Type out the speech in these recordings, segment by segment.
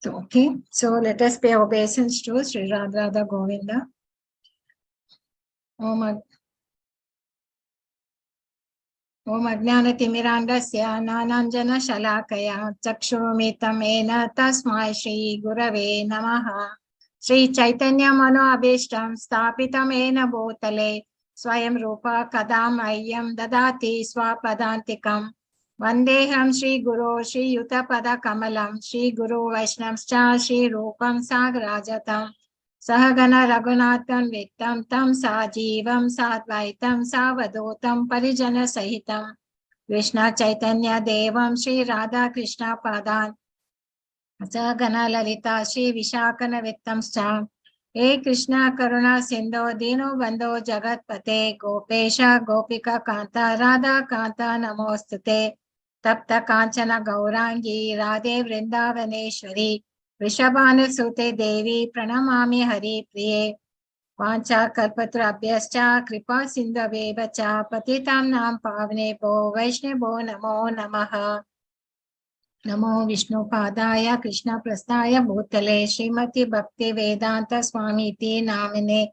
So, okay, so let us pay obeisance to Sri Radha Govinda. Om Ajnanatimirandasya Nananjana Shalakaya Chakshurumritam Ena Tasmai Shri Gurave Namaha. Sri Chaitanya Mano Abhishtam Stapitam Ena Bhutale Swayam Rupa Kadam Ayyam Dadati Swapadantikam. Vandeham Shri Guru Shri Yuta Pada Kamalam Shri Guru Vaishnavscha Shri Rupam Sagrajatam Sahagana Raghunathan Vittam Tam Sajivam Sadvaitam Savadotam Parijana Sahitam Krishna Chaitanya Devam Shri Radha Krishna Padan Sahagana Lalita Shri Vishakana Vittamscha He Krishna Karuna Sindho Dino Bandho Jagat Pate Gopesha Gopika Kanta Radha Kanta Namostute Tapta Kanchana Gaurangi Radhe Vrindavaneshwari Vrishabhanu Sute Devi Pranamami Hari Priye Vancha Kalpatrabhyascha Kripa Sindhavevacha Patitam Nam Pavnepo Vaishnavo Namo Namaha Namo Vishnu Padaya Krishna Prastaya Bhutale Srimati Bhakti Vedanta Swami Ti Namine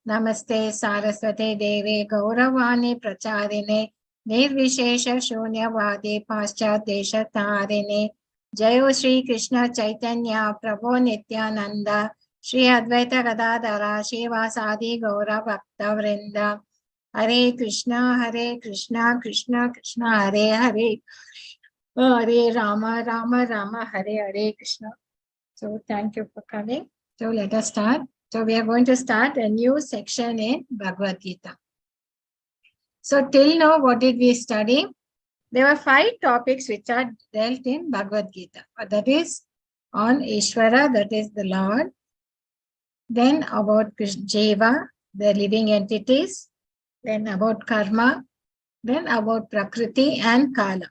Namaste Saraswate Deve Gauravani Pracharine Nirvishesha Shunyavadi Paschat Desha Tarine Jayo Shri Krishna Chaitanya Prabhu Nityananda Shri Advaita Gadadhara Shivasadi Gaura Bhakta Vrinda Hare Krishna Krishna Krishna Hare Hare Hare Rama Rama Rama Hare Hare Krishna. So thank you for coming. So let us start. So we are going to start a new section in Bhagavad Gita. So till now, what did we study? There were 5 topics which are dealt in Bhagavad Gita. That is on Ishvara, that is the Lord. Then about Jiva, the living entities. Then about Karma. Then about Prakriti and Kala.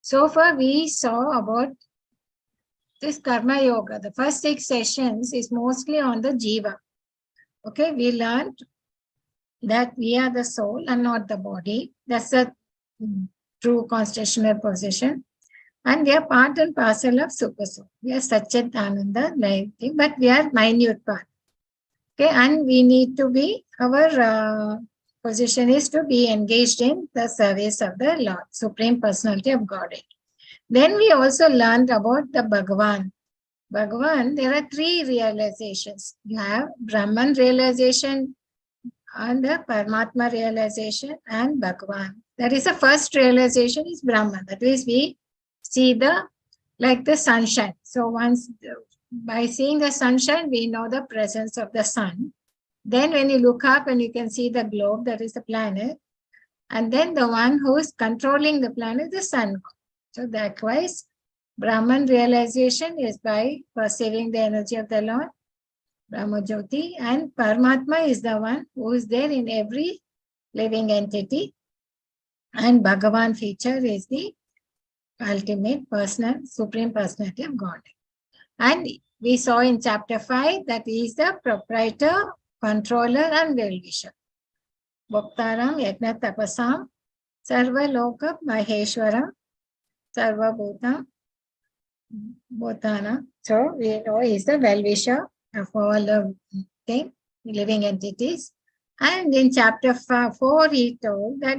So far we saw about this Karma Yoga. The first 6 sessions is mostly on the Jiva. Okay, we learned that we are the soul and not the body. That's a true constitutional position. And we are part and parcel of Super Soul. We are Satchitananda, but we are minute part. Okay, and we need to be, our position is to be engaged in the service of the Lord, Supreme Personality of Godhead. Then we also learned about the Bhagavan. Bhagavan, there are 3 realizations. You have Brahman realization, and the Paramatma realization, and Bhagavan. That is the first realization is Brahman. That is, we see the sunshine. So once by seeing the sunshine, we know the presence of the sun. Then when you look up and you can see the globe, that is the planet. And then the one who is controlling the planet, the sun. So likewise, Brahman realization is by perceiving the energy of the Lord, Brahma Jyoti, and Paramatma is the one who is there in every living entity. And Bhagavan feature is the ultimate personal, supreme personality of God. And we saw in chapter 5 that he is the proprietor, controller, and well-wisher. Bhaktaram Yajna Tapasam Sarva Loka Maheshwaram Sarva Bhutana. So we know he is the well-wisher of all the living entities. And in chapter 4, he told that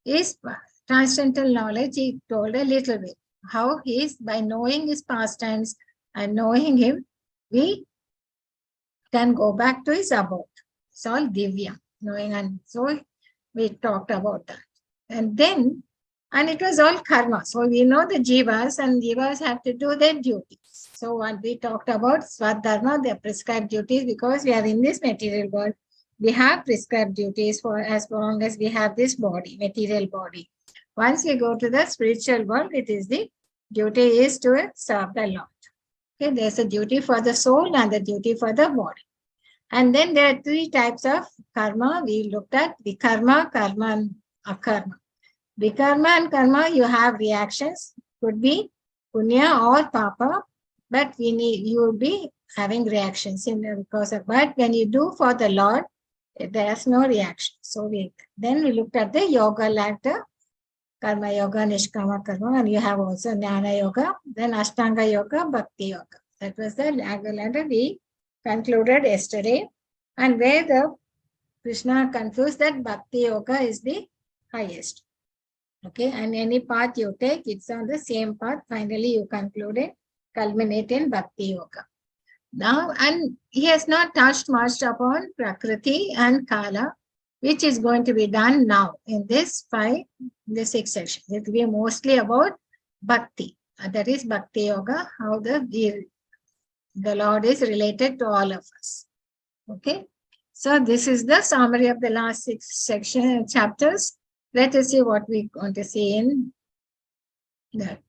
his transcendental knowledge, he told a little bit how he is, by knowing his pastimes and knowing him, we can go back to his abode. It's all Divya, knowing, and so we talked about that. And then, and it was all karma. So we know the jivas, and jivas have to do their duties. So what we talked about Swadharma, their prescribed duties, because we are in this material world, we have prescribed duties for as long as we have this body, material body. Once we go to the spiritual world, it is the duty is to serve the Lord. Okay, there's a duty for the soul and the duty for the body. And then there are 3 types of karma. We looked at vikarma, karma, and akarma. Vikarma and karma, you have reactions. Could be punya or papa, but you will be having reactions because of. But when you do for the Lord, there's no reaction. So then we looked at the yoga ladder, karma yoga, nishkama karma, and you have also jnana yoga, then ashtanga yoga, bhakti yoga. That was the letter we concluded yesterday, and where the Krishna concludes that Bhakti Yoga is the highest. Okay, and any path you take, it's on the same path. Finally, you conclude it, culminate in Bhakti Yoga. Now, and he has not touched much upon Prakriti and Kala, which is going to be done now in this 6 sessions. It will be mostly about Bhakti. That is Bhakti Yoga, how the Lord is related to all of us. Okay. So this is the summary of the last 6 chapters. Let us see what we're going to see in that.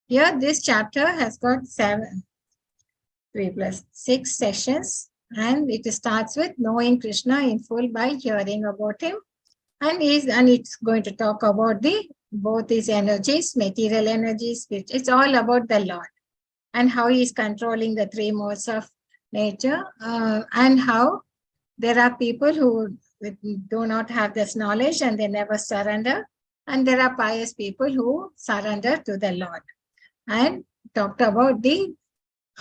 Here, this chapter has got 3 + 6 sessions, and it starts with knowing Krishna in full by hearing about him, and it's going to talk about both his energies, material energies, which it's all about the Lord and how he is controlling the 3 modes of nature, and how there are people who do not have this knowledge and they never surrender, and there are pious people who surrender to the Lord, and talked about the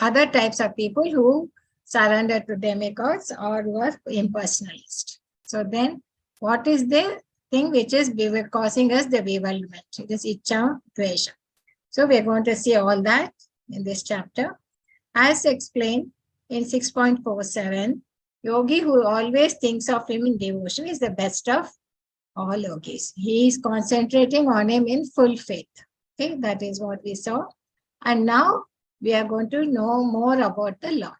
other types of people who surrender to demigods or who are impersonalist. So then, what is the thing which is causing us the bewilderment? It is Ichcha, Dvesha. So we are going to see all that in this chapter. As explained in 6.47, yogi who always thinks of him in devotion is the best of all yogis. He is concentrating on him in full faith. Okay, that is what we saw. And now we are going to know more about the Lord.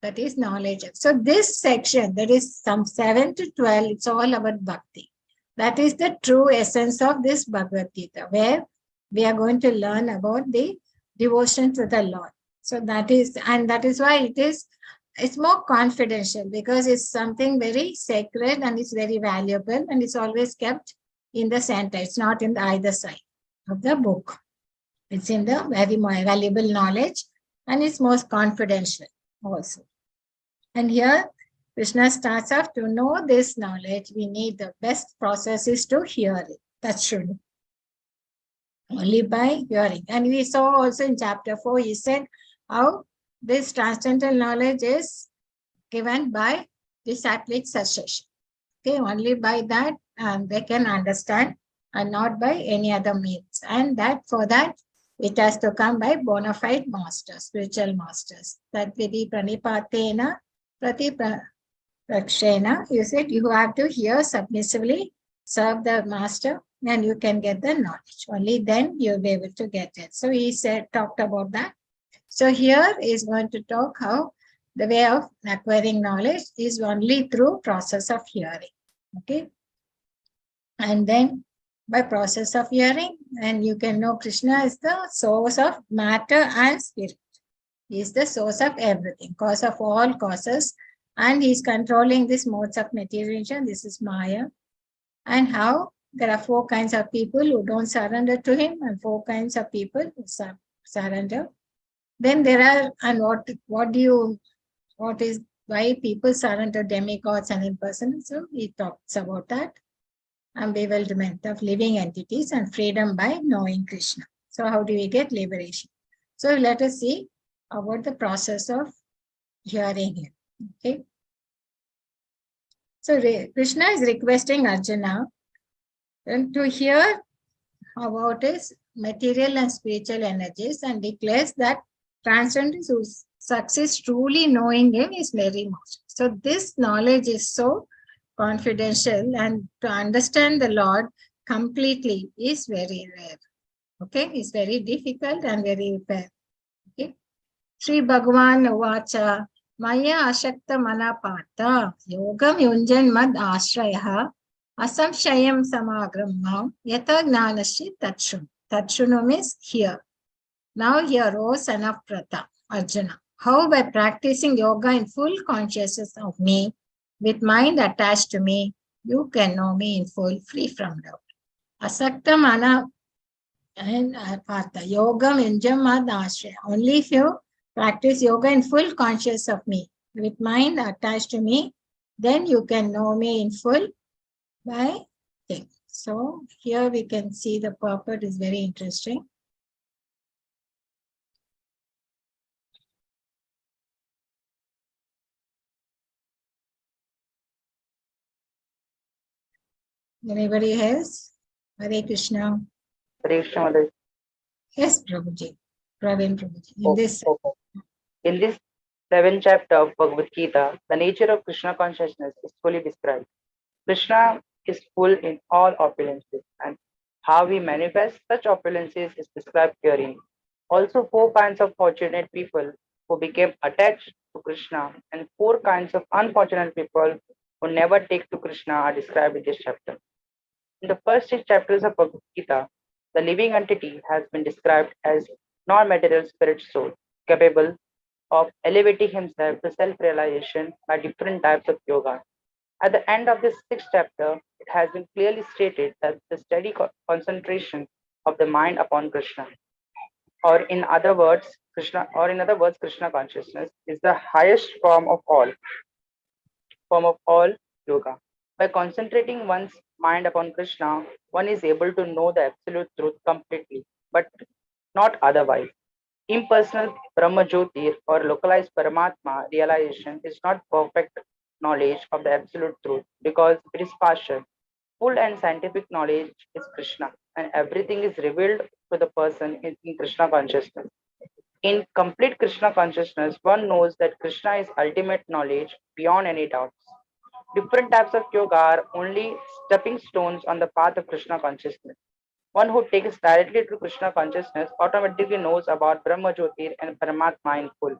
That is knowledge. So this section, that is some 7 to 12, it's all about bhakti. That is the true essence of this Bhagavad Gita, where we are going to learn about the devotion to the Lord. So that is why it's more confidential, because it's something very sacred and it's very valuable, and it's always kept in the center. It's not in the either side of the book. It's in the very valuable knowledge, and it's most confidential also. And here, Krishna starts off, to know this knowledge, we need the best process is to hear it. That should only by hearing. And we saw also in chapter 4, he said how this transcendental knowledge is given by the sattvic succession. Okay, only by that they can understand, and not by any other means. And that for that, it has to come by bona fide masters, spiritual masters. That vidi pranipatena prati prakshena. You said you have to hear submissively, serve the master, and you can get the knowledge. Only then you'll be able to get it. So he talked about that. So here is going to talk how the way of acquiring knowledge is only through process of hearing. Okay. And then by process of hearing, and you can know Krishna is the source of matter and spirit. He is the source of everything, cause of all causes, and he is controlling these modes of materialization. This is Maya. And how there are 4 kinds of people who don't surrender to him, and 4 kinds of people who surrender. Then there are, and what is why people surrender demigods and impersonals. So he talks about that. Bewilderment of living entities and freedom by knowing Krishna. So how do we get liberation? So let us see about the process of hearing him. Okay. So Krishna is requesting Arjuna to hear about his material and spiritual energies, and declares that transcendence whose success truly knowing him is very much. So this knowledge is so confidential, and to understand the Lord completely is very rare. Okay, it's very difficult and very rare. Okay. Sri Bhagavan Uvacha Maya Ashakta Manapata Yogam Yunjan Mad Ashrayaha Asamshayam Samagrama Yata Gnanashi Tatshun. Tatshunu means here. Now hear, O son of Pratha, Arjuna, how by practicing yoga in full consciousness of me, with mind attached to me, you can know me in full, free from doubt. Asakta mana and Partha, yogam yunjam ashraya. Only if you practice yoga in full consciousness of me, with mind attached to me, then you can know me in full by thing. So here we can see the purport is very interesting. Anybody else? Hare Krishna. Hare Krishna, Mother. Yes, Prabhuji. Praveen Prabhuji. In Oh, this, okay. In this seventh chapter of Bhagavad Gita, the nature of Krishna consciousness is fully described. Krishna is full in all opulences, and how he manifests such opulences is described herein. Also, four kinds of fortunate people who became attached to Krishna, and four kinds of unfortunate people who never take to Krishna are described in this chapter. In the first six chapters of Bhagavad Gita, the living entity has been described as non-material spirit soul, capable of elevating himself to self-realization by different types of yoga. At the end of this sixth chapter, it has been clearly stated that the steady concentration of the mind upon Krishna, Krishna consciousness is the highest form of all yoga. By concentrating one's mind upon Krishna, one is able to know the absolute truth completely, but not otherwise. Impersonal Brahma Jyotir or localized Paramatma realization is not perfect knowledge of the absolute truth because it is partial. Full and scientific knowledge is Krishna, and everything is revealed to the person in Krishna consciousness. In complete Krishna consciousness, one knows that Krishna is ultimate knowledge beyond any doubts. Different types of yoga are only stepping stones on the path of Krishna consciousness. One who takes directly to Krishna consciousness automatically knows about Brahma Jyotir and Paramatma in full.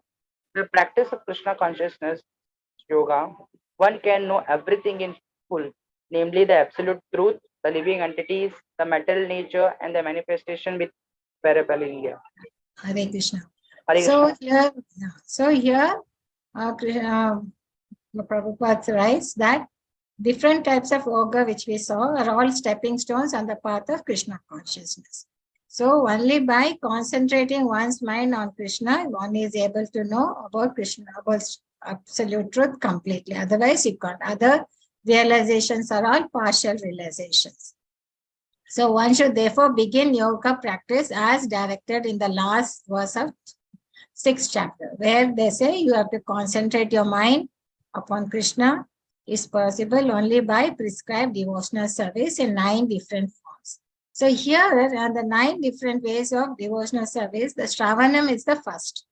The practice of Krishna consciousness yoga, one can know everything in full, namely the absolute truth, the living entities, the material nature, and the manifestation with paraphernalia. Hare Krishna. Hare So Krishna. here, Prabhupada writes that different types of yoga which we saw are all stepping stones on the path of Krishna consciousness. So only by concentrating one's mind on Krishna, one is able to know about Krishna, about absolute truth completely. Otherwise, you can't. Other realizations are all partial realizations. So one should therefore begin yoga practice as directed in the last verse of sixth chapter, where they say you have to concentrate your mind upon Krishna is possible only by prescribed devotional service in 9 different forms. So here are the 9 different ways of devotional service. The Shravanam is the first.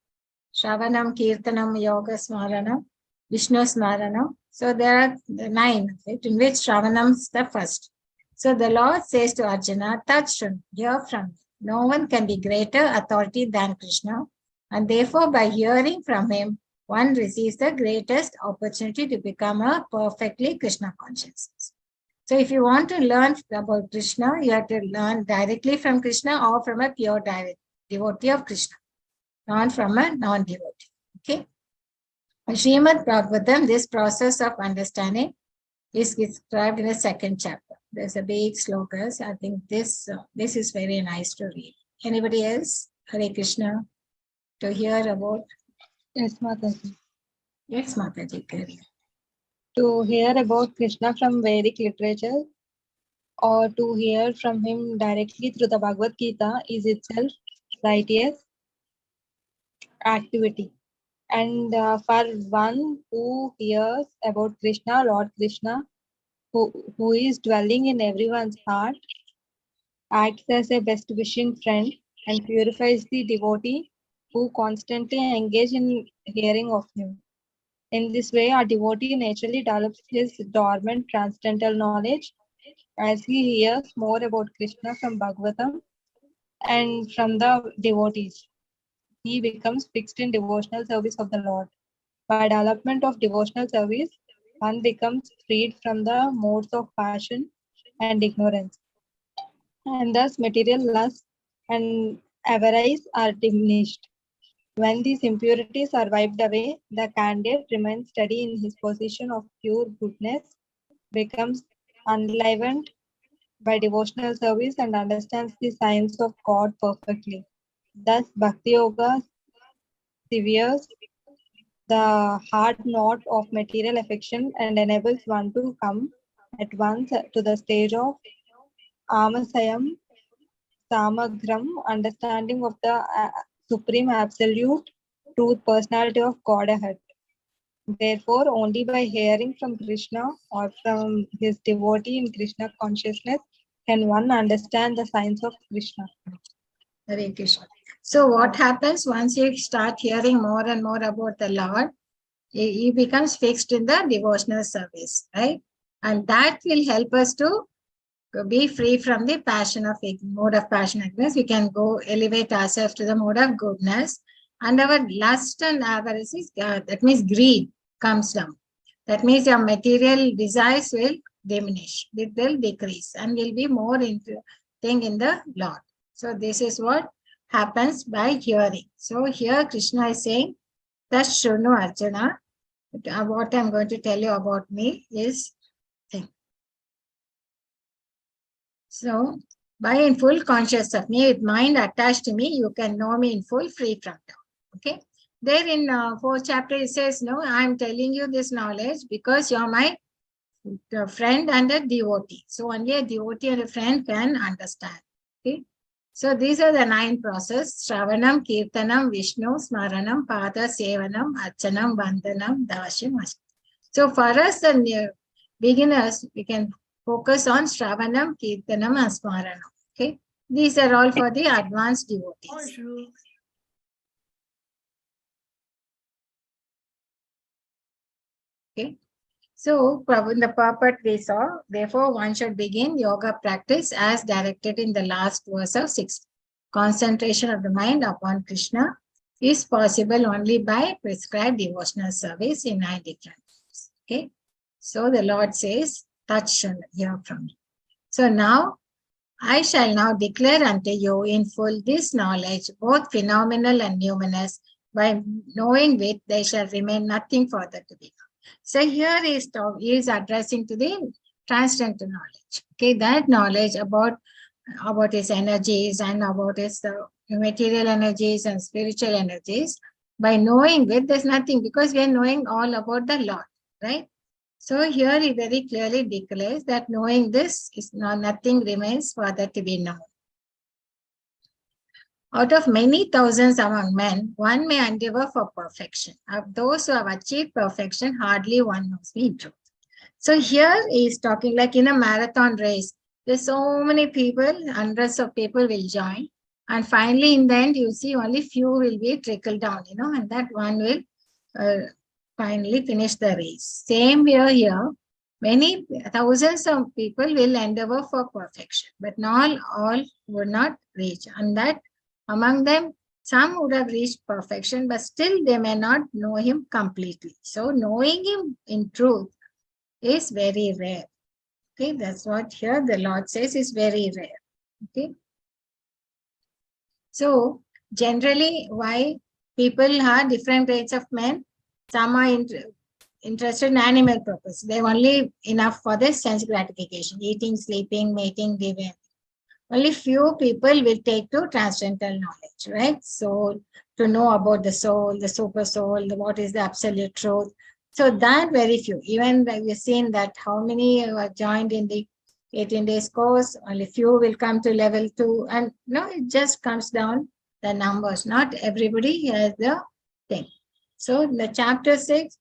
Shravanam, Kirtanam, Yoga, Smaranam, Vishnu Smaranam. So there are the 9, right, in which Shravanam is the first. So the Lord says to Arjuna, touch him, hear from me. No one can be greater authority than Krishna. And therefore, by hearing from him, one receives the greatest opportunity to become a perfectly Krishna consciousness. So if you want to learn about Krishna, you have to learn directly from Krishna or from a pure devotee of Krishna, not from a non-devotee. Okay. In Srimad Bhagavatam, this process of understanding is described in the 2nd chapter. There's a big slokas. I think this is very nice to read. Anybody else? Hare Krishna. To hear about? Yes, Mataji. Yes, Mataji. To hear about Krishna from Vedic literature or to hear from him directly through the Bhagavad Gita is itself righteous activity. And for one who hears about Krishna, Lord Krishna, who is dwelling in everyone's heart, acts as a best wishing friend and purifies the devotee who constantly engage in hearing of him. In this way, a devotee naturally develops his dormant transcendental knowledge as he hears more about Krishna from Bhagavatam and from the devotees. He becomes fixed in devotional service of the Lord. By development of devotional service, one becomes freed from the modes of passion and ignorance. And thus material lust and avarice are diminished. When these impurities are wiped away, the candidate remains steady in his position of pure goodness, becomes enlivened by devotional service, and understands the science of God perfectly. Thus, Bhakti Yoga severs the hard knot of material affection and enables one to come at once to the stage of Amasayam Samagram, understanding of the supreme absolute truth personality of Godhead. Therefore, only by hearing from Krishna or from his devotee in Krishna consciousness can one understand the signs of Krishna. Hare Krishna. So what happens once you start hearing more and more about the Lord, he becomes fixed in the devotional service, right? And that will help us to be free from the passion of mode of passion ignorance. We can go elevate ourselves to the mode of goodness, and our lust and avarice is, that means greed, comes down. That means your material desires will diminish, it will decrease, and will be more into thing in the Lord. So this is what happens by hearing. So here Krishna is saying, "Tas Shrunu Arjuna." What I'm going to tell you about me is thing. So by in full conscious of me, with mind attached to me, you can know me in full, free from doubt. Okay. There in 4th chapter, it says, no, I'm telling you this knowledge because you're my friend and a devotee. So only a devotee and a friend can understand. Okay. So these are the 9 processes: Shravanam, Kirtanam, Vishnu, Smaranam, Pada, Sevanam, Archanam, Vandanam, Davashim. So for us, the beginners, we can focus on Shravanam, Kirtanam, and Smaranam. Okay. These are all for the advanced devotees. Okay. So in the purport we saw, therefore one should begin yoga practice as directed in the last verse of 6. Concentration of the mind upon Krishna is possible only by prescribed devotional service in 9 different ways. Okay. So the Lord says, touch and hear from me. So now I shall now declare unto you in full this knowledge, both phenomenal and numinous, by knowing which there shall remain nothing further to be known. So here he is addressing to the transcendental knowledge. Okay, that knowledge about his energies and about his material energies and spiritual energies. By knowing which, there's nothing, because we are knowing all about the Lord, right? So here he very clearly declares that knowing this is nothing remains further to be known. Out of many thousands among men, one may endeavor for perfection. Of those who have achieved perfection, hardly one knows me in truth. So here he is talking like in a marathon race. There's so many people, hundreds of people will join. And finally, in the end, you see only few will be trickled down, and that one will finally finish the race. Same here, many thousands of people will endeavor for perfection, but not all would not reach. And that among them, some would have reached perfection, but still they may not know him completely. So knowing him in truth is very rare. Okay, that's what here the Lord says is very rare. Okay. So generally, why people have different grades of men? Some are interested in animal purpose. They're only enough for the sense gratification, eating, sleeping, mating, giving. Only few people will take to transcendental knowledge, right? So to know about the soul, the super soul, what is the absolute truth. So that very few. Even we've seen that how many are joined in the 18 days course, only few will come to level 2. And it just comes down the numbers. Not everybody has the thing. So in the chapter 6,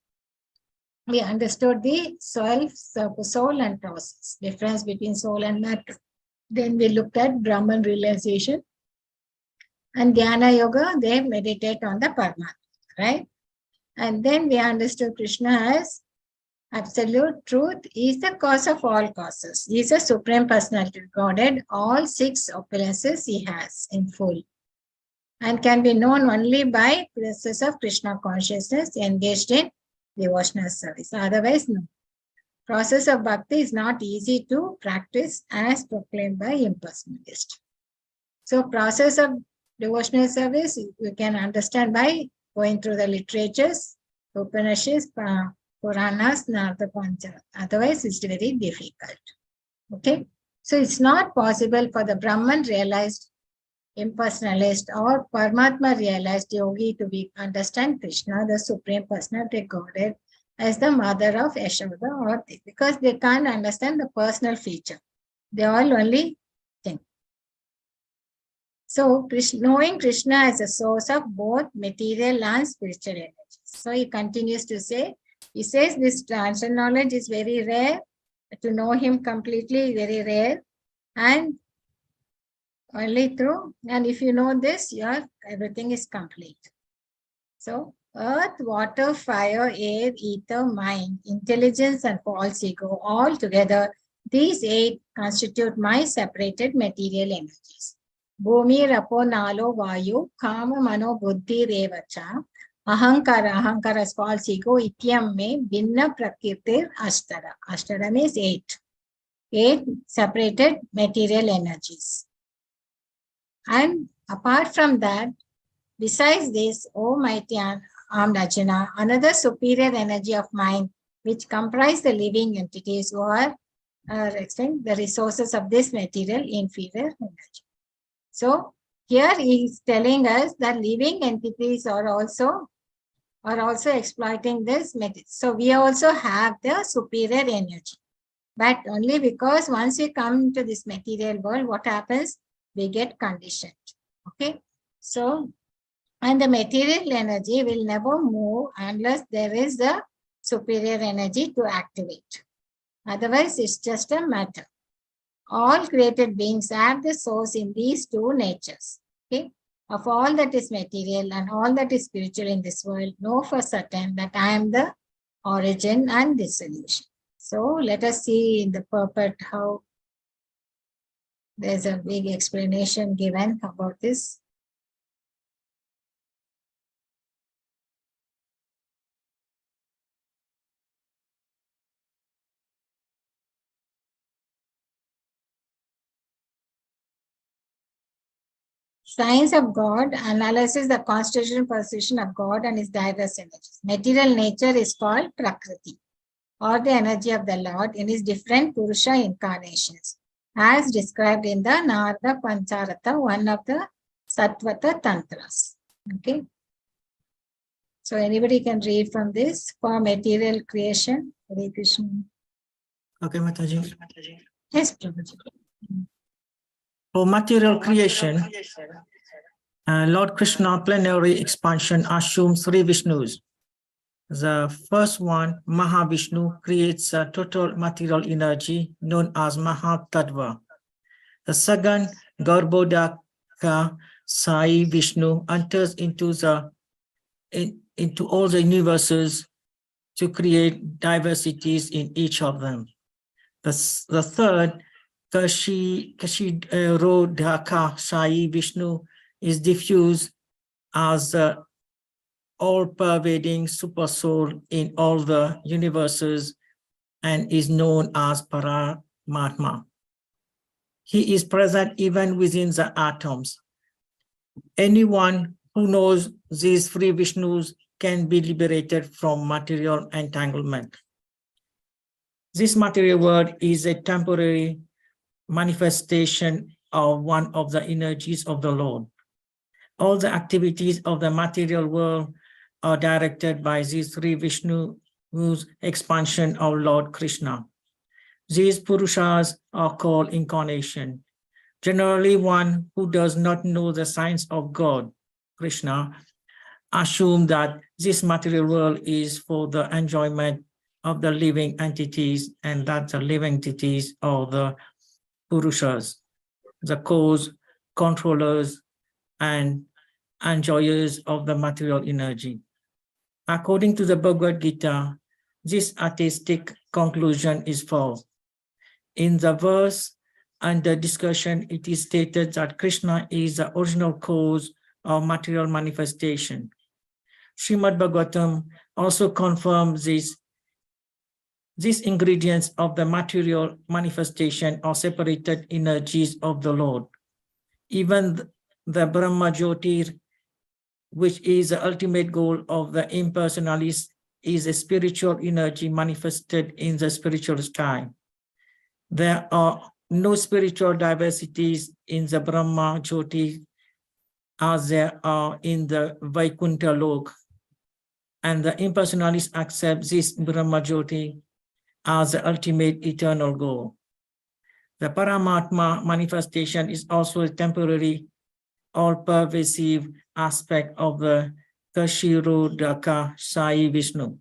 we understood the soul and process, difference between soul and matter. Then we looked at Brahman realization. And Dhyana Yoga, they meditate on the Paramatma, right? And then we understood Krishna as absolute truth is the cause of all causes. He is a supreme personality, Godhead. All 6 opulences he has in full. And can be known only by process of Krishna consciousness engaged in devotional service. Otherwise, no. Process of bhakti is not easy to practice as proclaimed by impersonalist. So process of devotional service, you can understand by going through the literatures, Upanishads, Puranas, Narada Pancha. Otherwise, it's very difficult. Okay. So it's not possible for the Brahman realized impersonalist or Paramatma realized yogi to understand Krishna, the Supreme Personality Godhead, as the mother of Yashoda, or because they can't understand the personal feature. They all only think. So knowing Krishna as a source of both material and spiritual energy. So he continues to say, He says this transcendental knowledge is very rare. To know him completely, very rare. And only through, and if you know this, everything is complete. So, earth, water, fire, air, ether, mind, intelligence, and false ego, all together, these 8 constitute my separated material energies. Bhumi, Rapo, Nalo, Vayu, Kama, Mano, Buddhi, Revacha, Ahankara is false ego, Ityam me, Binna, Prakirtir, Ashtara. Ashtara means 8. 8 separated material energies. And apart from that, besides this, O mighty armed Arjuna, another superior energy of mind, which comprise the living entities who are the resources of this material inferior energy. So here he is telling us that living entities are also exploiting this material. So we also have the superior energy. But only because once we come to this material world, what happens? We get conditioned. Okay. So, and the material energy will never move unless there is the superior energy to activate. Otherwise, it's just a matter. All created beings have the source in these 2 natures. Okay. Of all that is material and all that is spiritual in this world, know for certain that I am the origin and dissolution. So let us see in the purport how there's a big explanation given about this. Science of God analyzes the constitutional position of God and his diverse energies. Material nature is called Prakriti, or the energy of the Lord in his different Purusha incarnations, as described in the Narada Pancharata, one of the Sattvata Tantras. Okay. So anybody can read from this for material creation. Hare Krishna. Okay, Mataji. Yes, Prabhuji. For material creation, Lord Krishna plenary expansion assumes 3 Vishnus. The first one, Mahavishnu, creates a total material energy known as Mahatattva. The second, Garbhodaka Sai Vishnu, enters into all the universes to create diversities in each of them. The third, Kashirodhaka Sai Vishnu, is diffused as the all-pervading supersoul in all the universes and is known as Paramatma. He is present even within the atoms. Anyone who knows these 3 Vishnus can be liberated from material entanglement. This material world is a temporary manifestation of one of the energies of the Lord. All the activities of the material world are directed by these 3 Vishnus, whose expansion of Lord Krishna. These Purushas are called incarnation. Generally, one who does not know the science of God, Krishna, assumes that this material world is for the enjoyment of the living entities, and that the living entities are the Purushas, the cause, controllers, and enjoyers of the material energy. According to the Bhagavad Gita, this atheistic conclusion is false. In the verse under discussion, it is stated that Krishna is the original cause of material manifestation. Srimad Bhagavatam also confirms this. These ingredients of the material manifestation are separated energies of the Lord. Even the Brahma Jyotir, which is the ultimate goal of the impersonalists, is a spiritual energy manifested in the spiritual sky. There are no spiritual diversities in the Brahma Jyoti as there are in the Vaikuntha Lok, and the impersonalists accept this Brahma Jyoti as the ultimate eternal goal. The Paramatma manifestation is also a temporary, all-pervasive aspect of the Kashirodhaka Sai Vishnu.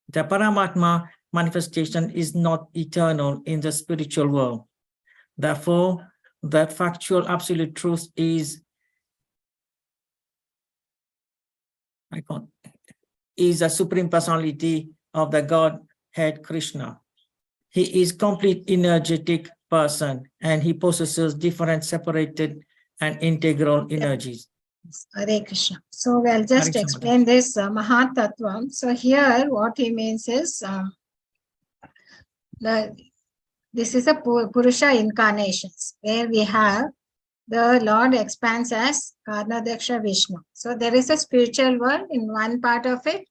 The Paramatma manifestation is not eternal in the spiritual world. Therefore, the factual absolute truth is a supreme personality of the Godhead Krishna. He is complete energetic person and he possesses different separated and integral energies. Hare Krishna. So we'll just Hare explain this Mahatattva. So here what he means is this is a Purusha incarnations where we have the Lord expands as Karnadaksha Vishnu. So there is a spiritual world in one part of it.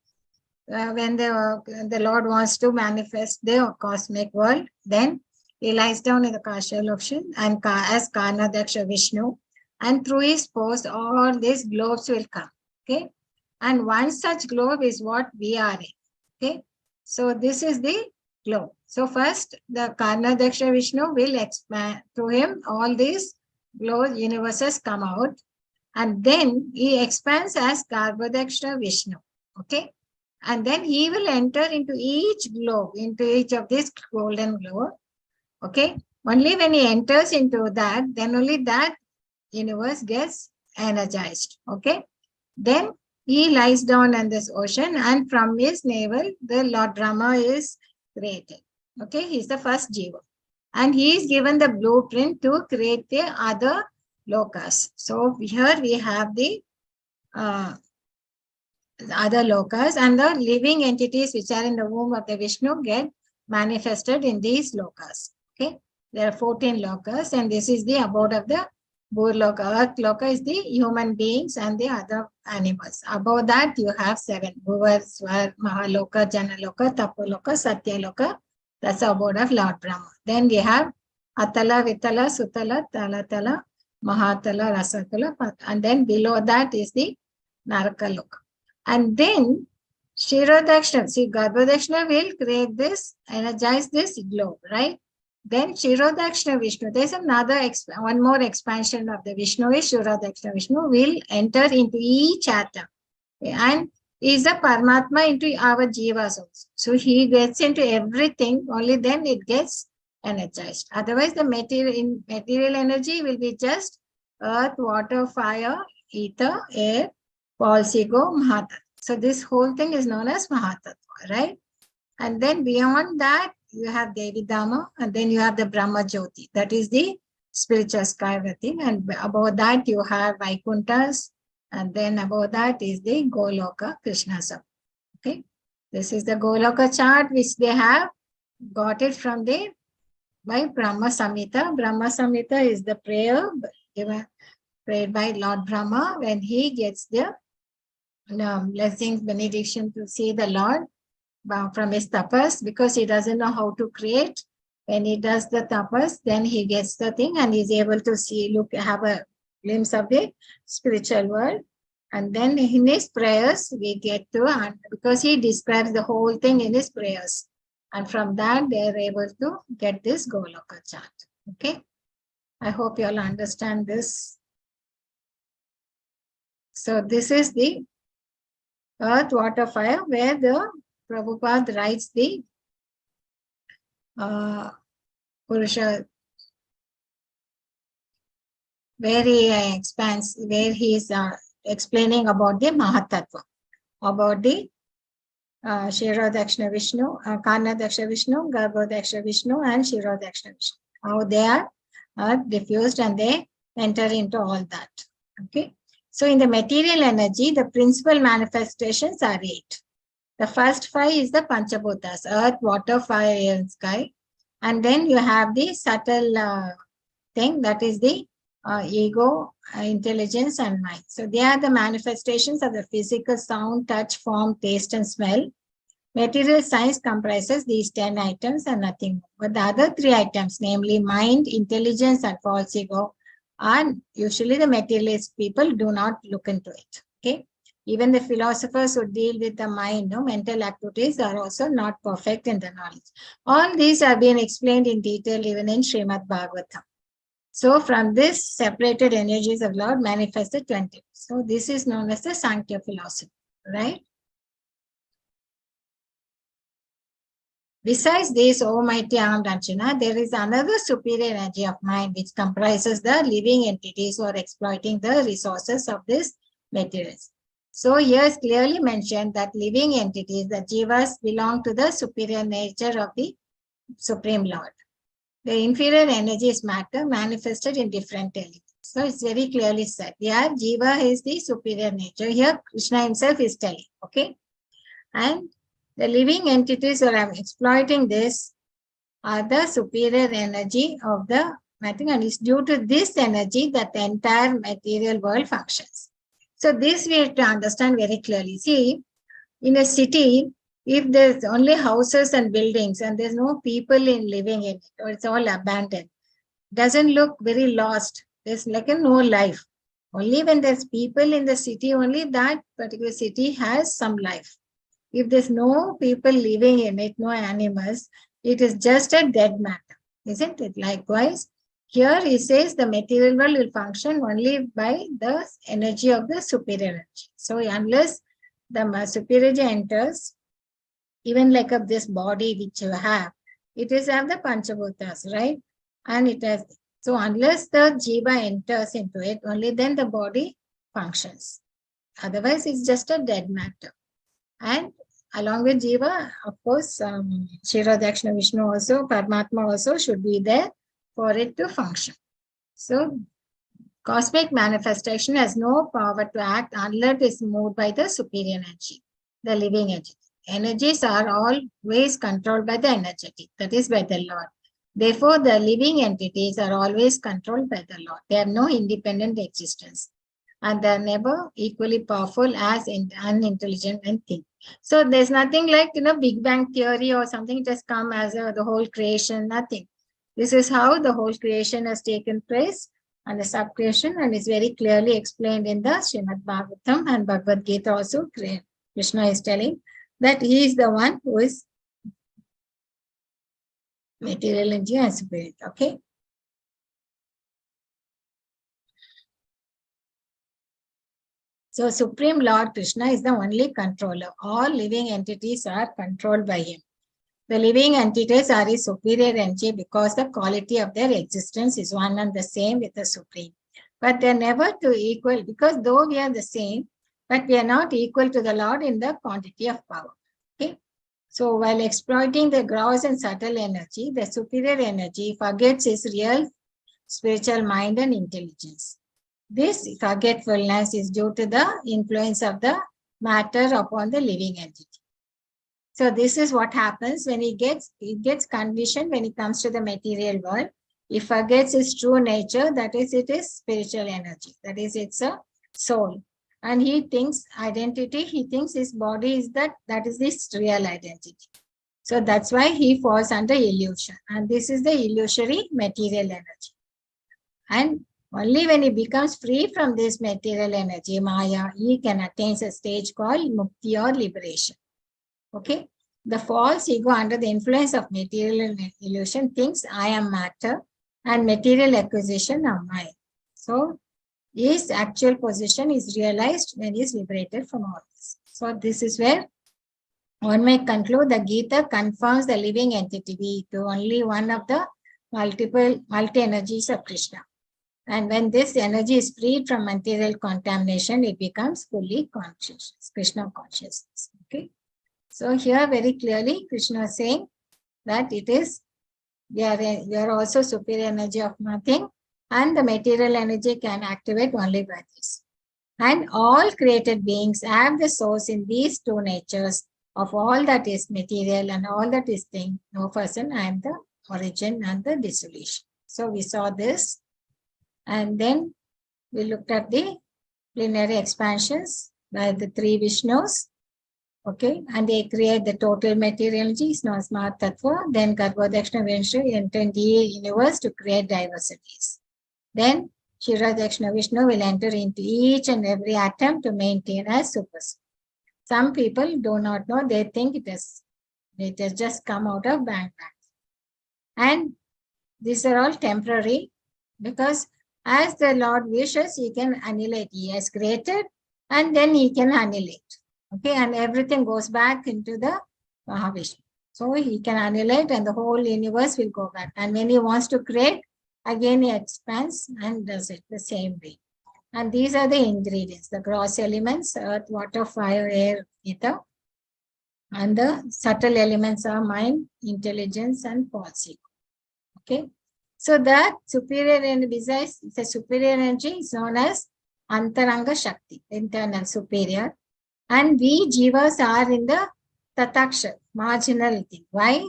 When the Lord wants to manifest the cosmic world, then he lies down in the Kashyap ocean and as Karnadaksha Vishnu, and through his post all these globes will come. Okay, and one such globe is what we are in. Okay, so this is the globe. So first the Karnadaksha Vishnu will expand through him, all these globe universes come out, and then he expands as Garbhodaksha Vishnu. Okay. And then he will enter into each globe, into each of these golden globe. Okay. Only when he enters into that, then only that universe gets energized. Okay. Then he lies down in this ocean, and from his navel, the Lord Brahma is created. Okay. He's the first Jiva. And he is given the blueprint to create the other lokas. So here we have the other lokas, and the living entities which are in the womb of the Vishnu get manifested in these lokas. Okay, there are 14 lokas, and this is the abode of the Burloka. Earth loka is the human beings and the other animals. Above that you have 7: Bhuvar, Swar, Mahaloka, Janaloka, Tapoloka, Satyaloka. That's the abode of Lord Brahma. Then we have Atala, Vitala, Sutala, Talatala, Mahatala, Rasatala, and then below that is the Narakaloka. And then Shirodakshana, see, Garbhodakshana will create this, energize this globe, right? Then Shirodakshana Vishnu, there's another, one more expansion of the Vishnu is Shirodakshana Vishnu will enter into each atom and is a Paramatma into our Jivas also. So he gets into everything, only then it gets energized. Otherwise, the material energy will be just earth, water, fire, ether, air, false ego, Mahatattva. So this whole thing is known as Mahatattva, right? And then beyond that, you have Devi Dhamma, and then you have the Brahma Jyoti. That is the spiritual sky thing. And above that, you have Vaikunthas, and then above that is the Goloka Krishna Sab. Okay, this is the Goloka chart which they have got it from the by Brahma Samhita. Brahma Samhita is the prayer given prayed by Lord Brahma when he gets the blessings, benediction to see the Lord from his tapas, because he doesn't know how to create. When he does the tapas, then he gets the thing and he's able to see, look, have a glimpse of the spiritual world. And then in his prayers, we get to, because he describes the whole thing in his prayers. And from that, they are able to get this Goloka chart. Okay. I hope you all understand this. So this is the earth, water, fire, where the Prabhupada writes the Purusha, where he expands, where he is explaining about the Mahatattva, about the Shirodakshana Vishnu, Karnadaksha Vishnu, Garbhodaksha Vishnu, and Shirodakshana Vishnu. How they are diffused and they enter into all that. Okay. So in the material energy, the principal manifestations are 8. The first 5 is the Panchabhutas, earth, water, fire, air, and sky. And then you have the subtle thing, that is the ego, intelligence, and mind. So they are the manifestations of the physical, sound, touch, form, taste, and smell. Material science comprises these 10 items and nothing more. But the other 3 items, namely mind, intelligence, and false ego, are usually the materialist people do not look into it. Okay. Even the philosophers who deal with the mind, mental activities are also not perfect in the knowledge. All these have been explained in detail even in Srimad Bhagavatam. So from this separated energies of Lord manifested 20. So this is known as the Sankhya philosophy, right? Besides this, O mighty armed Arjuna, there is another superior energy of mind which comprises the living entities who are exploiting the resources of this materials. So here is clearly mentioned that living entities, the jivas, belong to the superior nature of the Supreme Lord. The inferior energy is matter manifested in different elements. So it's very clearly said. Here, jiva is the superior nature. Here, Krishna himself is telling. Okay. And the living entities who are exploiting this are the superior energy of the matter, and it's due to this energy that the entire material world functions. So this we have to understand very clearly. See, in a city, if there's only houses and buildings and there's no people living in it, or it's all abandoned, doesn't look very lost. There's like a no life. Only when there's people in the city, only that particular city has some life. If there's no people living in it, no animals, it is just a dead matter, isn't it? Likewise, here he says the material world will function only by the energy of the superior energy. So unless the superior energy enters, even like of this body which you have, it is have the Panchabhutas, right? And it has, so unless the jiva enters into it, only then the body functions. Otherwise, it's just a dead matter. And along with jiva, of course, Kshirodakshina Vishnu also, Paramatma also should be there for it to function. So cosmic manifestation has no power to act unless it is moved by the superior energy, the living energy. Energies are always controlled by the energetic, that is by the Lord. Therefore, the living entities are always controlled by the Lord. They have no independent existence. And they are never equally powerful as unintelligent and think. So there's nothing like, Big Bang theory or something just come as the whole creation, nothing. This is how the whole creation has taken place and the sub-creation, and is very clearly explained in the Srimad Bhagavatam and Bhagavad Gita also. Krishna is telling that he is the one who is material energy and spirit. Okay. So Supreme Lord Krishna is the only controller. All living entities are controlled by him. The living entities are his superior energy because the quality of their existence is one and the same with the Supreme. But they are never to equal, because though we are the same, but we are not equal to the Lord in the quantity of power. Okay. So while exploiting the gross and subtle energy, the superior energy forgets his real spiritual mind and intelligence. This forgetfulness is due to the influence of the matter upon the living entity. So this is what happens when he gets conditioned when he comes to the material world. He forgets his true nature, that is, it is spiritual energy, that is, it's a soul. And he thinks identity, he thinks his body is that is this real identity. So that's why he falls under illusion. And this is the illusory material energy. And only when he becomes free from this material energy, Maya, he can attain a stage called Mukti or liberation. Okay. The false ego under the influence of material illusion thinks I am matter and material acquisition are mine. So his actual position is realized when he is liberated from all this. So this is where one may conclude the Gita confirms the living entity to only one of the multi-energies of Krishna. And when this energy is freed from material contamination, it becomes fully conscious, Krishna consciousness. Okay. So here very clearly Krishna is saying that it is, we are also superior energy of nothing, and the material energy can activate only by this. And all created beings have the source in these two natures of all that is material and all that is thing. No person, I am the origin and the dissolution. So we saw this. And then we looked at the plenary expansions by the three Vishnus. Okay, and they create the total material energy, Smart Tattva. Then Garbhodakshina Vishnu enter in the universe to create diversities. Then Kshirodakshina Vishnu will enter into each and every atom to maintain as super. Some people do not know, they think it has just come out of Bang Bang. And these are all temporary, because as the Lord wishes, he can annihilate. He has created and then he can annihilate. Okay, and everything goes back into the Mahavishnu. So he can annihilate and the whole universe will go back. And when he wants to create, again he expands and does it the same way. And these are the ingredients, the gross elements, earth, water, fire, air, ether. And the subtle elements are mind, intelligence, and false ego. Okay. So that superior energy, besides the superior energy, is known as Antaranga Shakti, internal superior. And we jivas are in the Tataksha, marginal thing. Why?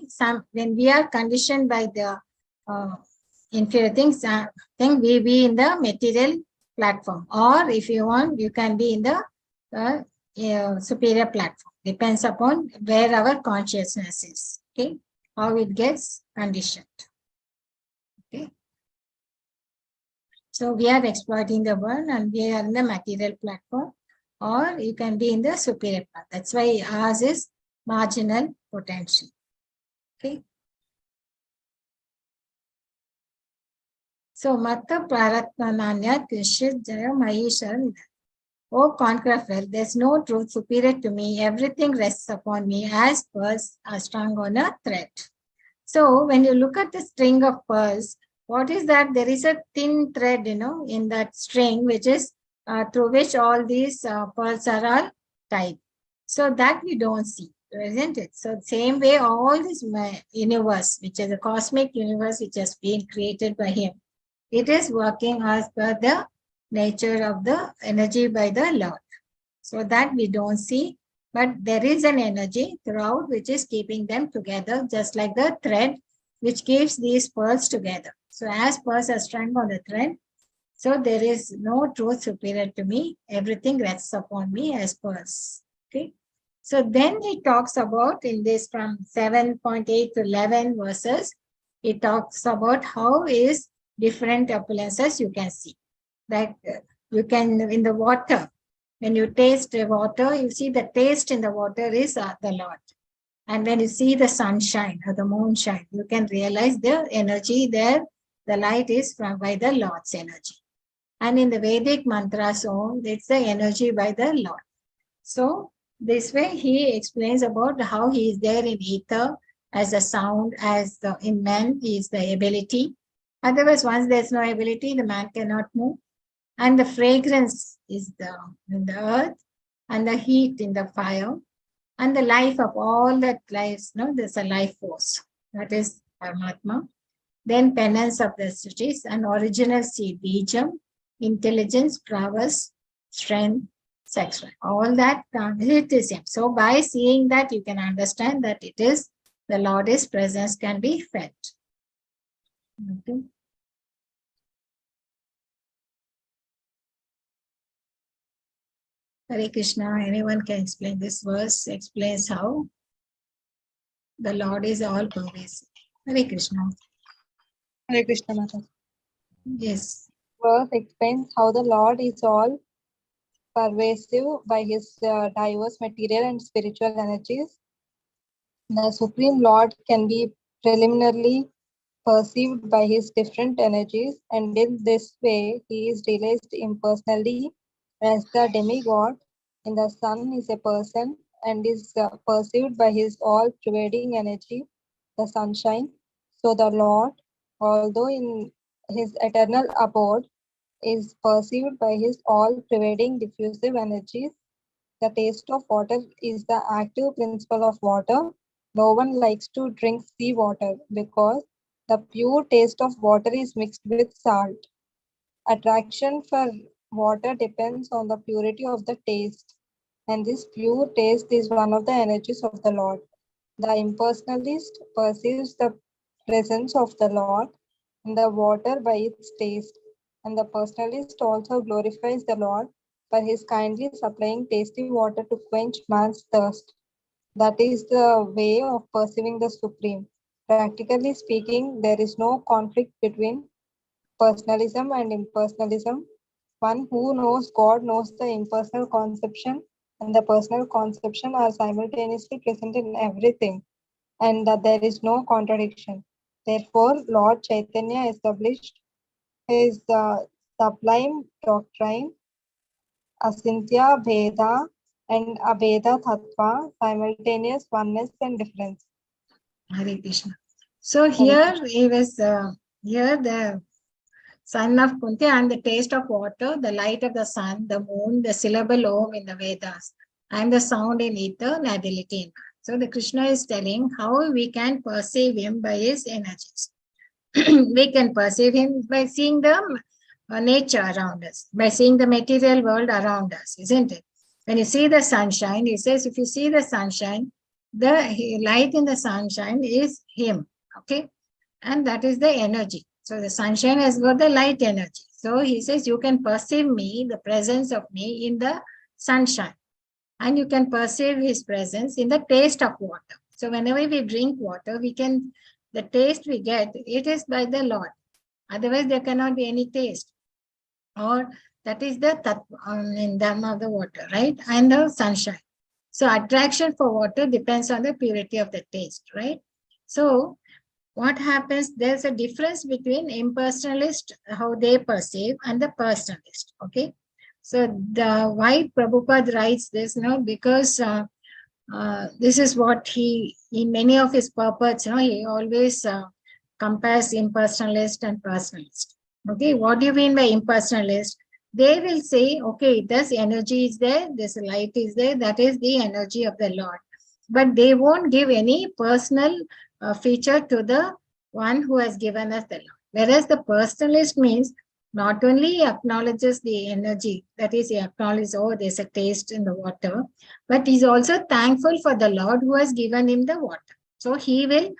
When we are conditioned by the inferior things, then we be in the material platform. Or if you want, you can be in the superior platform. Depends upon where our consciousness is. Okay. How it gets conditioned. Okay. So we are exploiting the world and we are in the material platform, or you can be in the superior path. That's why ours is marginal potential. Okay. So Matta Praratmananya Krishit Jaya Maheshwaran. O conqueror, there's no truth superior to me. Everything rests upon me as pearls are strung on a thread. So when you look at the string of pearls, what is that? There is a thin thread, in that string, which is through which all these pearls are all tied. So that we don't see, isn't it? So same way, all this universe, which is a cosmic universe, which has been created by him, it is working as per the nature of the energy by the Lord. So that we don't see, but there is an energy throughout which is keeping them together, just like the thread which keeps these pearls together. So as pearls are strung on the thread, so there is no truth superior to me. Everything rests upon me as pearls. Okay. So then he talks about in this from 7.8 to 11 verses, he talks about how is different appearances you can see. Like you can, in the water, when you taste the water, you see the taste in the water is the Lord. And when you see the sunshine or the moonshine, you can realize the energy there, the light is from by the Lord's energy. And in the Vedic mantra song, it's the energy by the Lord. So this way he explains about how he is there in ether as a sound, as the in man he is the ability. Otherwise, once there's no ability, the man cannot move. And the fragrance is in the earth, and the heat in the fire, and the life of all that lives. There's a life force. That is Paramatma. Then penance of the cities and original seed, Bijam, intelligence, prowess, strength, sex. All that it is him. So by seeing that, you can understand that it is the Lord's presence can be felt. Okay. Hare Krishna, anyone can explain this verse, explains how the Lord is all pervasive. Hare Krishna. Hare Krishna Mata. Yes. Verse explains how the Lord is all pervasive by his diverse material and spiritual energies. The Supreme Lord can be preliminarily perceived by his different energies, and in this way he is realized impersonally as the demigod. And the sun is a person and is perceived by his all-pervading energy, the sunshine. So the Lord, although in his eternal abode, is perceived by his all-pervading diffusive energies. The taste of water is the active principle of water. No one likes to drink seawater because the pure taste of water is mixed with salt. Attraction for water depends on the purity of the taste, and this pure taste is one of the energies of the Lord. The impersonalist perceives the presence of the Lord in the water by its taste, and the personalist also glorifies the Lord for his kindly supplying tasty water to quench man's thirst. That is the way of perceiving the Supreme. Practically speaking, there is no conflict between personalism and impersonalism. One who knows God knows the impersonal conception and the personal conception are simultaneously present in everything, and that there is no contradiction. Therefore, Lord Chaitanya established his sublime doctrine, Asintya Bheda and Abheda Tattva, simultaneous oneness and difference. Hare Krishna. So here he was, here the son of Kunti and the taste of water, the light of the sun, the moon, the syllable Om in the Vedas, and the sound in ether, and ability. So the Krishna is telling how we can perceive him by his energies. We can perceive him by seeing the nature around us, by seeing the material world around us, isn't it? When you see the sunshine, he says, if you see the sunshine, the light in the sunshine is him, okay? And that is the energy. So the sunshine has got the light energy. So he says, you can perceive me, the presence of me in the sunshine. And you can perceive his presence in the taste of water. So whenever we drink water, we can, the taste we get, it is by the Lord. Otherwise, there cannot be any taste. Or that is the tattva in Dhamma of the water, right? And the sunshine. So attraction for water depends on the purity of the taste, right? So what happens, there's a difference between impersonalist, how they perceive, and the personalist, okay? So the why Prabhupada writes this, because this is what he, in many of his purports, he always compares impersonalist and personalist. Okay, what do you mean by impersonalist? They will say, okay, this energy is there, this light is there, that is the energy of the Lord. But they won't give any personal feature to the one who has given us the Lord. Whereas the personalist means not only acknowledges the energy, that is, he acknowledges, oh, there's a taste in the water, but he's also thankful for the Lord who has given him the water. So he will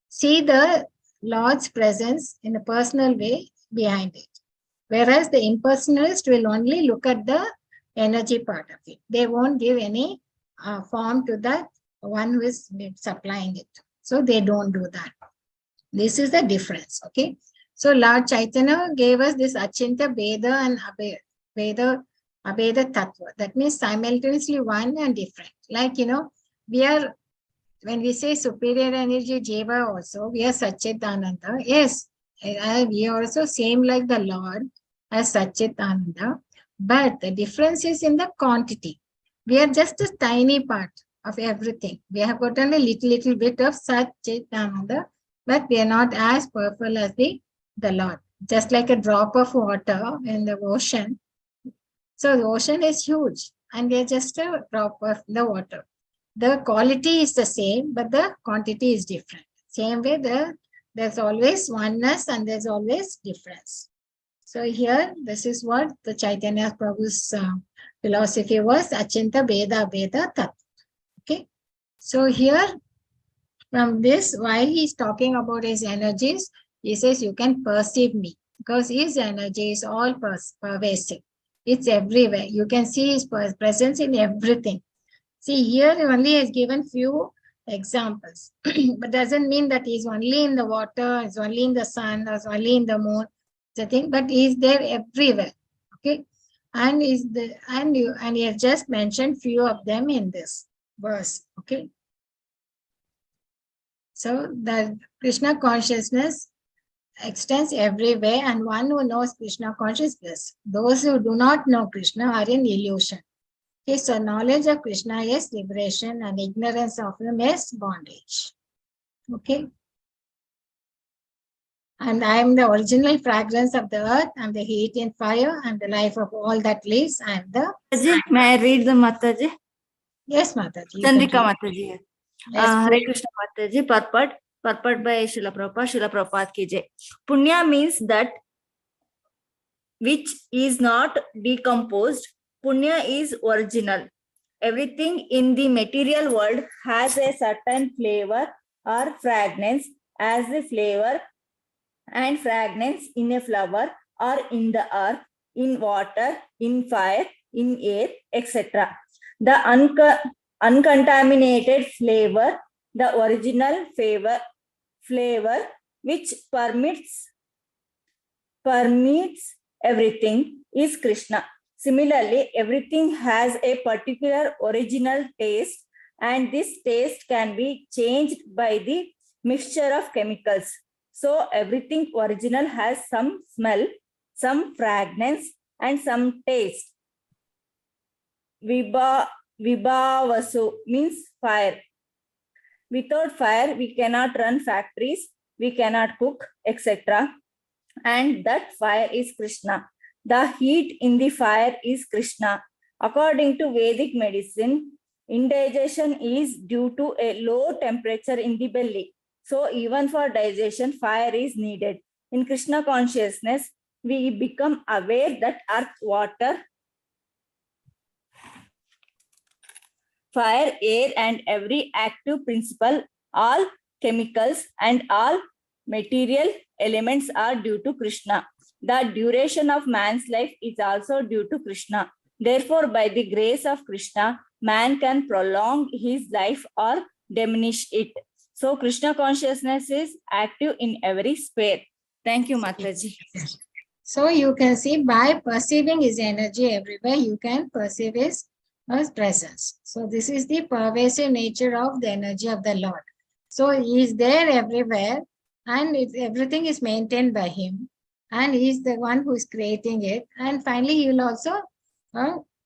see the Lord's presence in a personal way behind it. Whereas the impersonalist will only look at the energy part of it. They won't give any form to that one who is supplying it. So they don't do that. This is the difference, okay? So Lord Chaitanya gave us this Achinta, Veda and Veda, Abheda Tattva. That means simultaneously one and different. Like, we are, when we say superior energy, Jiva also, we are Satchitananda. Yes, we are also same like the Lord as Satchitananda. But the difference is in the quantity. We are just a tiny part of everything. We have got only little bit of Satchitananda, but we are not as powerful as the Lord. Just like a drop of water in the ocean. So the ocean is huge and we are just a drop of the water. The quality is the same, but the quantity is different. Same way, there's always oneness and there's always difference. So here, this is what the Chaitanya Prabhu's philosophy was, Achinta Veda Veda Tattva. Okay. So here, from this, while he's talking about his energies, he says you can perceive me because his energy is all pervasive. It's everywhere. You can see his presence in everything. See, here he only has given few examples, but doesn't mean that he's only in the water, he's only in the sun, or only in the moon. The thing, but he's there everywhere. Okay, and he has just mentioned few of them in this verse. Okay, so the Krishna consciousness extends everywhere, and one who knows Krishna consciousness. Those who do not know Krishna are in illusion. Okay, so knowledge of Krishna is liberation and ignorance of him is bondage. Okay. And I am the original fragrance of the earth, and the heat in fire, and the life of all that lives. I am the... May I read the Mataji? Yes, Mataji. Chandrika Mataji. Yes, Hare Krishna Mataji, purport by Srila Prabhupada ki jai. Punya means that which is not decomposed. Punya is original. Everything in the material world has a certain flavor or fragrance, as the flavor and fragrance in a flower or in the earth, in water, in fire, in air, etc. The uncontaminated flavor, the original flavor which permeates everything is Krishna. Similarly, everything has a particular original taste, and this taste can be changed by the mixture of chemicals. So everything original has some smell, some fragrance, and some taste. Vibhavasu means fire. Without fire, we cannot run factories, we cannot cook, etc. And that fire is Krishna. The heat in the fire is Krishna. According to Vedic medicine, indigestion is due to a low temperature in the belly. So even for digestion, fire is needed. In Krishna consciousness, we become aware that earth, water, fire, air, and every active principle, all chemicals and all material elements are due to Krishna. The duration of man's life is also due to Krishna. Therefore, by the grace of Krishna, man can prolong his life or diminish it. So, Krishna consciousness is active in every sphere. Thank you, Mataji. So you can see by perceiving his energy everywhere, you can perceive his presence. So this is the pervasive nature of the energy of the Lord. So he is there everywhere, and everything is maintained by him, and he is the one who is creating it. And finally, he will also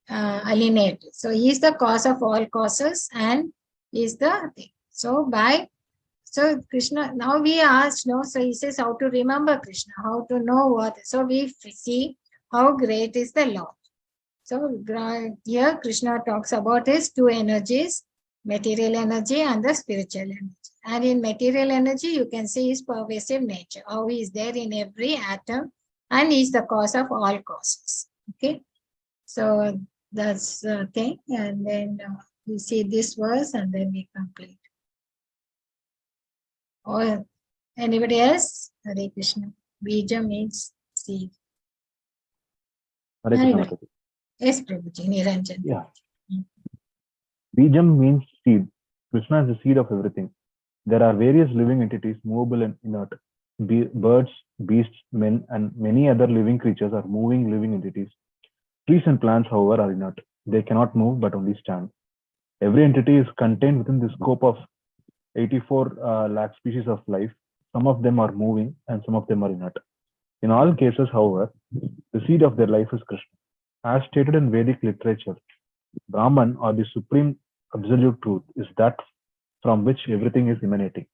alienate it. So he is the cause of all causes, and he is the thing. So Krishna, now we asked, no, so he says how to remember Krishna, how to know what. So we see how great is the Lord. So here Krishna talks about his two energies, material energy and the spiritual energy. And in material energy, you can see his pervasive nature, how he is there in every atom, and he is the cause of all causes. Okay, so that's the thing. And then we see this verse, and then we complete. Or anybody else? Hare Krishna. Bija means seed. Hare Krishna, Mataji. Yes, Prabhuji, Niranjan. Yeah. Bijam means seed. Krishna is the seed of everything. There are various living entities, movable and inert. Birds, beasts, men, and many other living creatures are moving living entities. Trees and plants, however, are inert. They cannot move but only stand. Every entity is contained within the scope of 84 lakh species of life. Some of them are moving and some of them are inert. In all cases, however, the seed of their life is Krishna. As stated in Vedic literature, Brahman, or the supreme absolute truth, is that from which everything is emanating.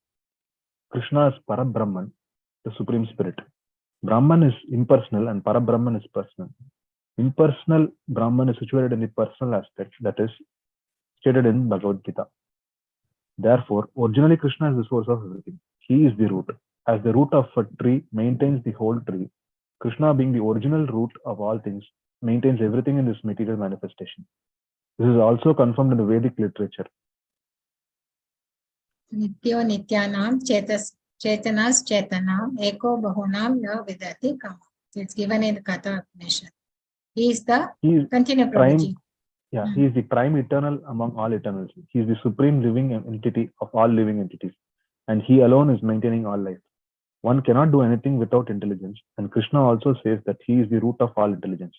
Krishna is Parabrahman, the supreme spirit. Brahman is impersonal and Parabrahman is personal. Impersonal Brahman is situated in the personal aspect, that is stated in Bhagavad Gita. Therefore, originally Krishna is the source of everything. He is the root. As the root of a tree maintains the whole tree, Krishna, being the original root of all things, maintains everything in this material manifestation. This is also confirmed in the Vedic literature. Nityo Nityanam Chetanas Chetanam Eko Bahunam Na Vidati Kama. It's given in the Katha Upanishad. He is the continue Prabhuji. He is the prime eternal among all eternals. He is the supreme living entity of all living entities, and he alone is maintaining all life. One cannot do anything without intelligence, and Krishna also says that he is the root of all intelligence.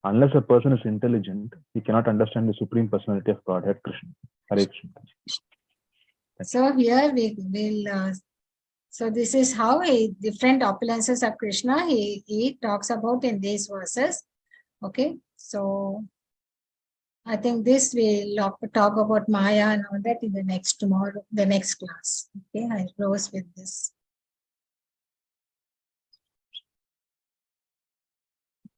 Unless a person is intelligent, he cannot understand the supreme personality of Godhead, Krishna. Hare Krishna. So here we will. So this is how different opulences of Krishna he talks about in these verses. Okay, so I think this we'll talk about Maya and all that in the next class. Okay, I close with this.